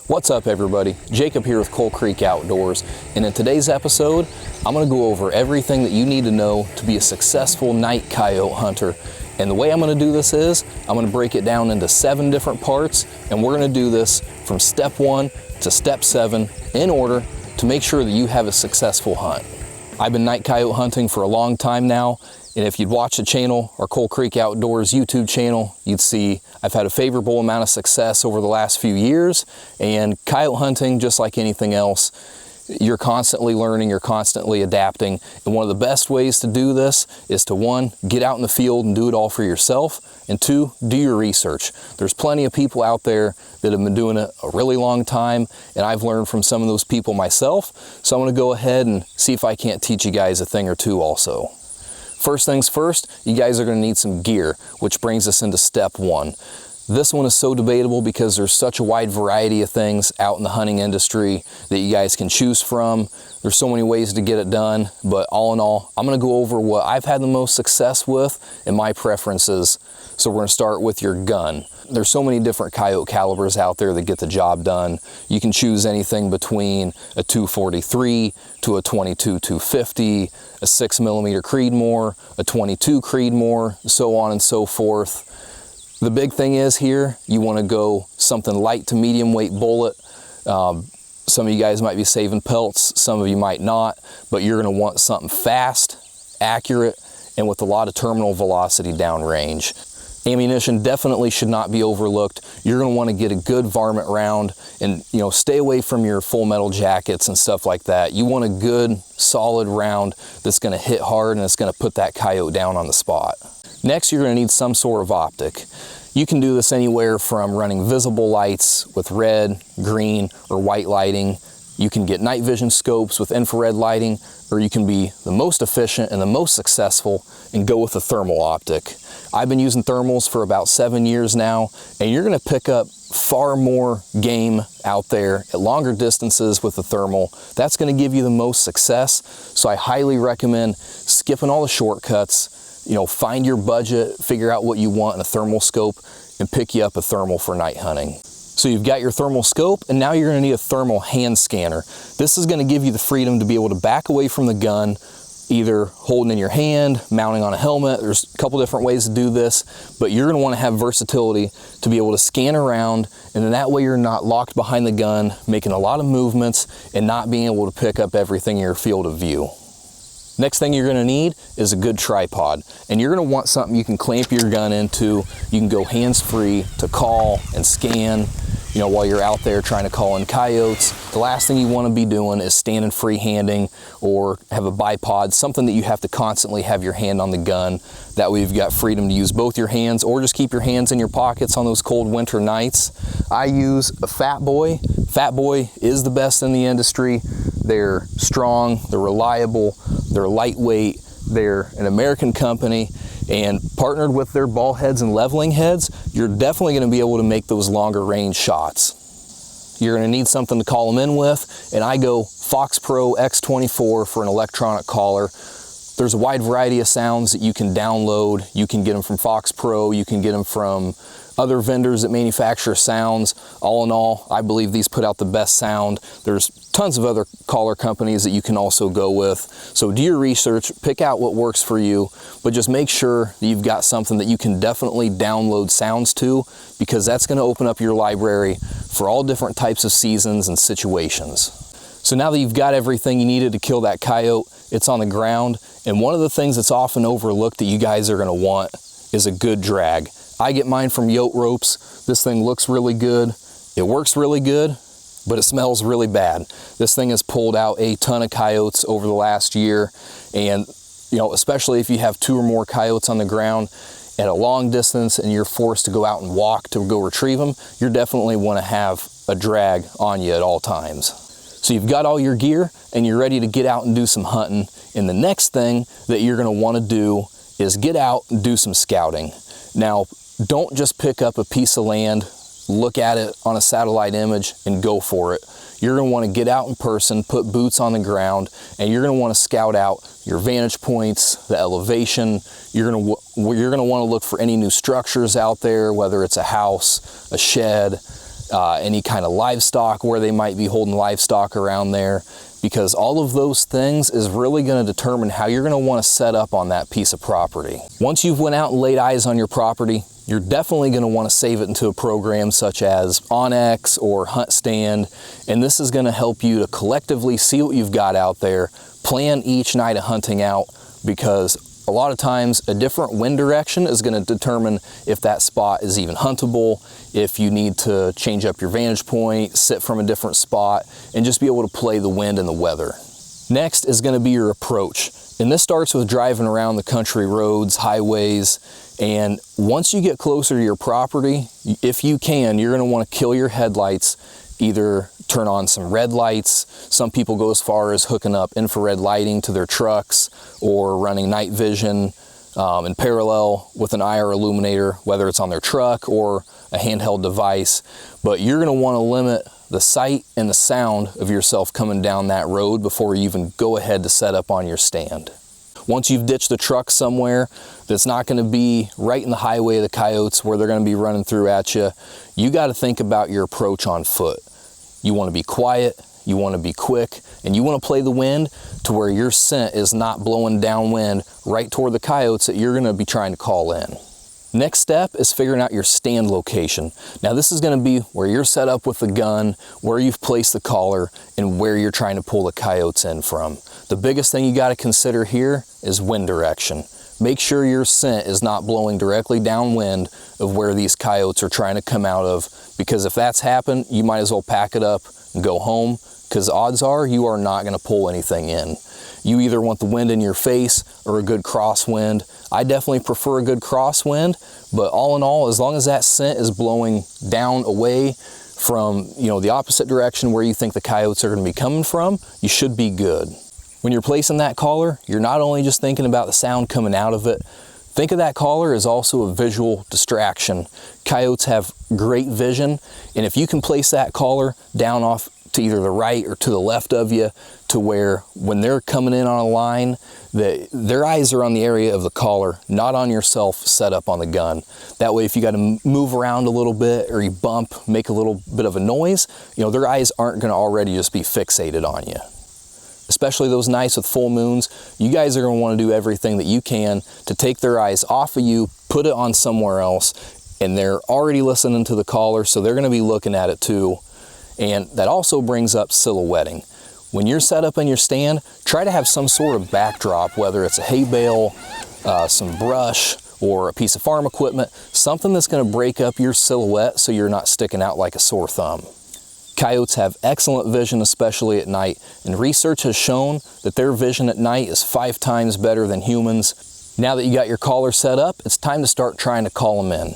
What's up everybody? Jacob here with Coal Creek Outdoors, and in today's episode I'm going to go over everything that you need to know to be a successful night coyote hunter. And the way I'm going to do this is I'm going to break it down into 7 different parts, and we're going to do this from step 1 to step 7 in order to make sure that you have a successful hunt. I've been night coyote hunting for a long time now, and if you'd watch the channel, our Coal Creek Outdoors YouTube channel, you'd see I've had a favorable amount of success over the last few years. And coyote hunting, just like anything else, you're constantly learning, you're constantly adapting. And one of the best ways to do this is to 1, get out in the field and do it all for yourself, and 2, do your research. There's plenty of people out there that have been doing it a really long time, and I've learned from some of those people myself. So I'm gonna go ahead and see if I can't teach you guys a thing or two also. First things first, you guys are going to need some gear, which brings us into step 1. This one is so debatable because there's such a wide variety of things out in the hunting industry that you guys can choose from. There's so many ways to get it done, but all in all, I'm going to go over what I've had the most success with and my preferences. So we're going to start with your gun. There's so many different coyote calibers out there that get the job done. You can choose anything between a .243 to a .22 250, a 6mm Creedmoor, a .22 Creedmoor, so on and so forth. The big thing is here, you want to go something light to medium weight bullet. Some of you guys might be saving pelts, some of you might not, but you're going to want something fast, accurate, and with a lot of terminal velocity downrange. Ammunition definitely should not be overlooked. You're going to want to get a good varmint round, and stay away from your full metal jackets and stuff like that. You want a good solid round that's going to hit hard and it's going to put that coyote down on the spot. Next, you're going to need some sort of optic. You can do this anywhere from running visible lights with red, green, or white lighting. You can get night vision scopes with infrared lighting, or you can be the most efficient and the most successful and go with a thermal optic. I've been using thermals for about 7 years now, and you're going to pick up far more game out there at longer distances with the thermal. That's going to give you the most success, so I highly recommend skipping all the shortcuts. Find your budget, figure out what you want in a thermal scope, and pick you up a thermal for night hunting. So you've got your thermal scope, and now you're going to need a thermal hand scanner. This is going to give you the freedom to be able to back away from the gun, either holding in your hand, mounting on a helmet. There's a couple different ways to do this, but you're going to want to have versatility to be able to scan around, and then that way you're not locked behind the gun, making a lot of movements and not being able to pick up everything in your field of view. Next thing you're going to need is a good tripod, and you're going to want something you can clamp your gun into. You can go hands-free to call and scan while you're out there trying to call in coyotes. The last thing you want to be doing is standing free-handing or have a bipod, something that you have to constantly have your hand on the gun. That way you've got freedom to use both your hands, or just keep your hands in your pockets on those cold winter nights. I use a Fat Boy. Fat Boy is the best in the industry. They're strong, they're reliable, they're lightweight, they're an American company, and partnered with their ball heads and leveling heads, you're definitely going to be able to make those longer range shots. You're going to need something to call them in with, and I go Fox Pro X24 for an electronic caller. There's a wide variety of sounds that you can download. You can get them from Fox Pro, you can get them from other vendors that manufacture sounds. All in all, I believe these put out the best sound. There's tons of other caller companies that you can also go with. So do your research, pick out what works for you, but just make sure that you've got something that you can definitely download sounds to, because that's going to open up your library for all different types of seasons and situations. So now that you've got everything you needed to kill that coyote, it's on the ground, and one of the things that's often overlooked that you guys are going to want is a good drag. I get mine from Yote ropes. This thing looks really good, it works really good, but it smells really bad. This thing has pulled out a ton of coyotes over the last year, and especially if you have 2 or more coyotes on the ground at a long distance and you're forced to go out and walk to go retrieve them, you definitely want to have a drag on you at all times. So you've got all your gear and you're ready to get out and do some hunting, and the next thing that you're going to want to do is get out and do some scouting. Now, don't just pick up a piece of land, look at it on a satellite image, and go for it. You're going to want to get out in person, put boots on the ground, and you're going to want to scout out your vantage points, the elevation. You're going to want to look for any new structures out there, whether it's a house, a shed, any kind of livestock, where they might be holding livestock around there, because all of those things is really going to determine how you're going to want to set up on that piece of property. Once you've went out and laid eyes on your property, you're definitely going to want to save it into a program such as onX or Hunt Stand, and this is going to help you to collectively see what you've got out there, plan each night of hunting out, because a lot of times a different wind direction is going to determine if that spot is even huntable, if you need to change up your vantage point, sit from a different spot, and just be able to play the wind and the weather. Next is going to be your approach. And this starts with driving around the country roads, highways, and once you get closer to your property, if you can, you're going to want to kill your headlights, either turn on some red lights. Some people go as far as hooking up infrared lighting to their trucks, or running night vision in parallel with an IR illuminator, whether it's on their truck or a handheld device. But you're going to want to limit the sight and the sound of yourself coming down that road before you even go ahead to set up on your stand. Once you've ditched the truck somewhere that's not going to be right in the highway of the coyotes where they're going to be running through at you, you got to think about your approach on foot. You want to be quiet, you want to be quick, and you want to play the wind to where your scent is not blowing downwind right toward the coyotes that you're going to be trying to call in. Next step is figuring out your stand location. Now this is going to be where you're set up with the gun, where you've placed the collar, and where you're trying to pull the coyotes in from. The biggest thing you got to consider here is wind direction. Make sure your scent is not blowing directly downwind of where these coyotes are trying to come out of, because if that's happened, you might as well pack it up and go home, because odds are you are not going to pull anything in. You either want the wind in your face or a good crosswind. I definitely prefer a good crosswind, but all in all, as long as that scent is blowing down away from, the opposite direction where you think the coyotes are going to be coming from, you should be good. When you're placing that collar, you're not only just thinking about the sound coming out of it. Think of that collar as also a visual distraction. Coyotes have great vision, and if you can place that collar down off to either the right or to the left of you, to where when they're coming in on a line, their eyes are on the area of the collar, not on yourself set up on the gun. That way, if you got to move around a little bit or you bump, make a little bit of a noise, their eyes aren't going to already just be fixated on you. Especially those nights with full moons, you guys are going to want to do everything that you can to take their eyes off of you, put it on somewhere else, and they're already listening to the collar, so they're going to be looking at it too. And that also brings up silhouetting. When you're set up in your stand, try to have some sort of backdrop, whether it's a hay bale, some brush, or a piece of farm equipment, something that's going to break up your silhouette so you're not sticking out like a sore thumb. Coyotes have excellent vision, especially at night, and research has shown that their vision at night is 5 times better than humans. Now that you got your collar set up, it's time to start trying to call them in.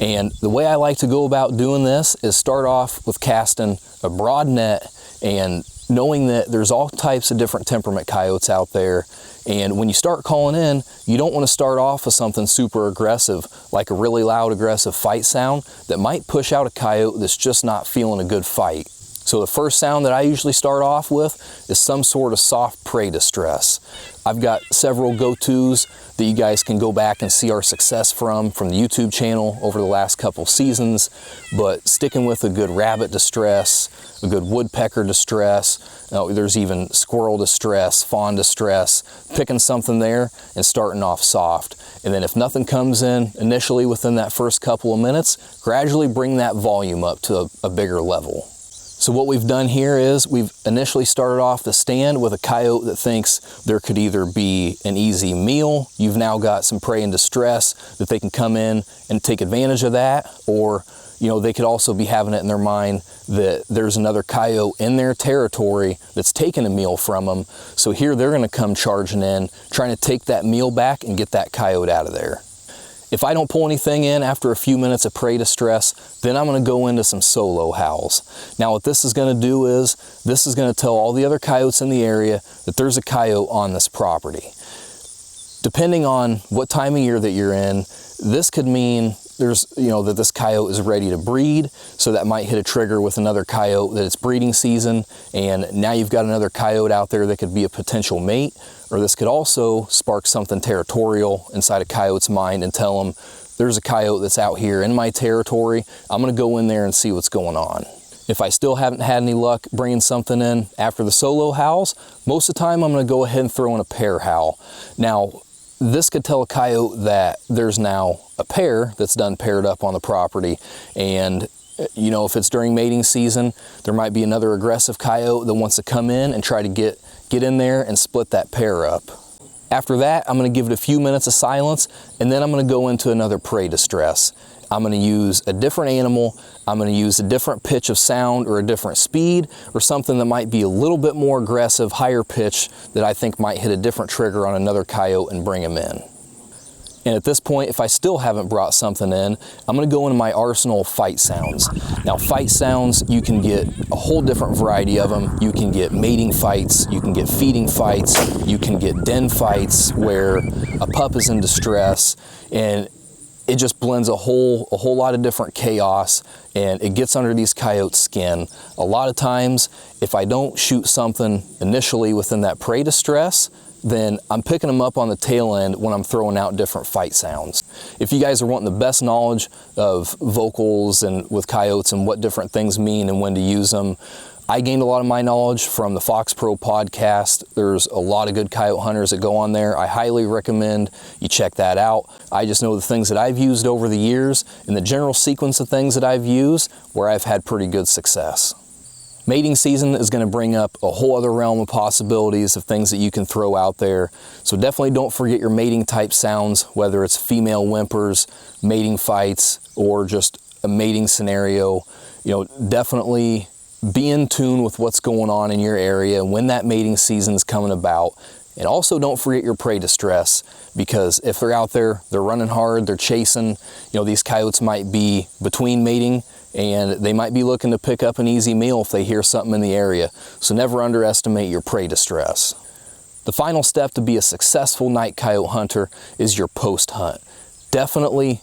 And the way I like to go about doing this is start off with casting a broad net and knowing that there's all types of different temperament coyotes out there. And when you start calling in, you don't want to start off with something super aggressive, like a really loud, aggressive fight sound that might push out a coyote that's just not feeling a good fight. So the first sound that I usually start off with is some sort of soft prey distress. I've got several go-tos that you guys can go back and see our success from the YouTube channel over the last couple seasons, but sticking with a good rabbit distress, a good woodpecker distress, there's even squirrel distress, fawn distress, picking something there and starting off soft. And then if nothing comes in initially within that first couple of minutes, gradually bring that volume up to a bigger level. So what we've done here is we've initially started off the stand with a coyote that thinks there could either be an easy meal. You've now got some prey in distress that they can come in and take advantage of that, or they could also be having it in their mind that there's another coyote in their territory that's taking a meal from them. So here they're going to come charging in, trying to take that meal back and get that coyote out of there. If I don't pull anything in after a few minutes of prey distress, then I'm going to go into some solo howls. Now what this is going to do is, this is going to tell all the other coyotes in the area that there's a coyote on this property. Depending on what time of year that you're in, this could mean that this coyote is ready to breed, so that might hit a trigger with another coyote that it's breeding season, and now you've got another coyote out there that could be a potential mate. Or this could also spark something territorial inside a coyote's mind and tell them there's a coyote that's out here in my territory. I'm gonna go in there and see what's going on. If I still haven't had any luck bringing something in after the solo howls, most of the time I'm gonna go ahead and throw in a pair howl. Now, this could tell a coyote that there's now a pair that's done paired up on the property, and you know, if it's during mating season, there might be another aggressive coyote that wants to come in and try to get in there and split that pair up. After that, I'm going to give it a few minutes of silence, and then I'm going to go into another prey distress. I'm going to use a different animal, I'm going to use a different pitch of sound or a different speed, or something that might be a little bit more aggressive, higher pitch, that I think might hit a different trigger on another coyote and bring him in. And at this point, if I still haven't brought something in, I'm going to go into my arsenal of fight sounds. Now, fight sounds, you can get a whole different variety of them. You can get mating fights, you can get feeding fights, you can get den fights where a pup is in distress, and it just blends a whole lot of different chaos, and it gets under these coyotes' skin. A lot of times, if I don't shoot something initially within that prey distress, then I'm picking them up on the tail end when I'm throwing out different fight sounds. If you guys are wanting the best knowledge of vocals and with coyotes and what different things mean and when to use them, I gained a lot of my knowledge from the Fox Pro podcast. There's a lot of good coyote hunters that go on there. I highly recommend you check that out. I just know the things that I've used over the years and the general sequence of things that I've used where I've had pretty good success. Mating season is going to bring up a whole other realm of possibilities of things that you can throw out there. So definitely don't forget your mating type sounds, whether it's female whimpers, mating fights, or just a mating scenario. You know, definitely be in tune with what's going on in your area and when that mating season is coming about. And also don't forget your prey distress, because if they're out there, they're running hard, they're chasing, you know, these coyotes might be between mating and they might be looking to pick up an easy meal if they hear something in the area. So never underestimate your prey distress. The final step to be a successful night coyote hunter is your post hunt. Definitely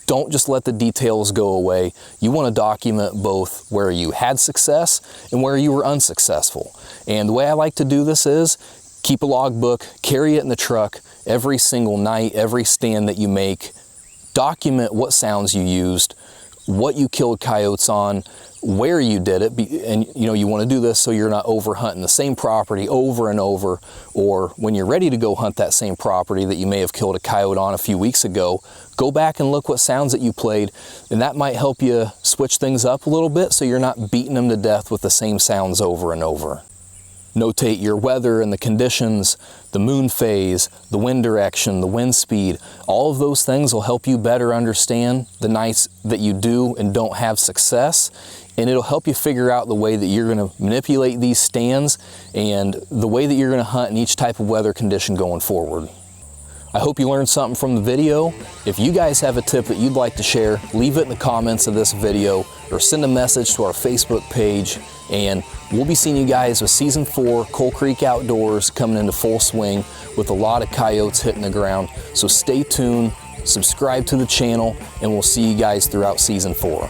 don't just let the details go away. You want to document both where you had success and where you were unsuccessful. And the way I like to do this is keep a logbook, carry it in the truck every single night, every stand that you make. Document what sounds you used, what you killed coyotes on, where you did it, and you know, you want to do this so you're not over hunting the same property over and over, or when you're ready to go hunt that same property that you may have killed a coyote on a few weeks ago, go back and look what sounds that you played, and that might help you switch things up a little bit so you're not beating them to death with the same sounds over and over. Notate your weather and the conditions, the moon phase, the wind direction, the wind speed. All of those things will help you better understand the nights that you do and don't have success, and it'll help you figure out the way that you're going to manipulate these stands and the way that you're going to hunt in each type of weather condition going forward. I hope you learned something from the video. If you guys have a tip that you'd like to share, leave it in the comments of this video or send a message to our Facebook page, and we'll be seeing you guys with Season 4 Coal Creek Outdoors coming into full swing with a lot of coyotes hitting the ground. So stay tuned, subscribe to the channel, and we'll see you guys throughout Season 4.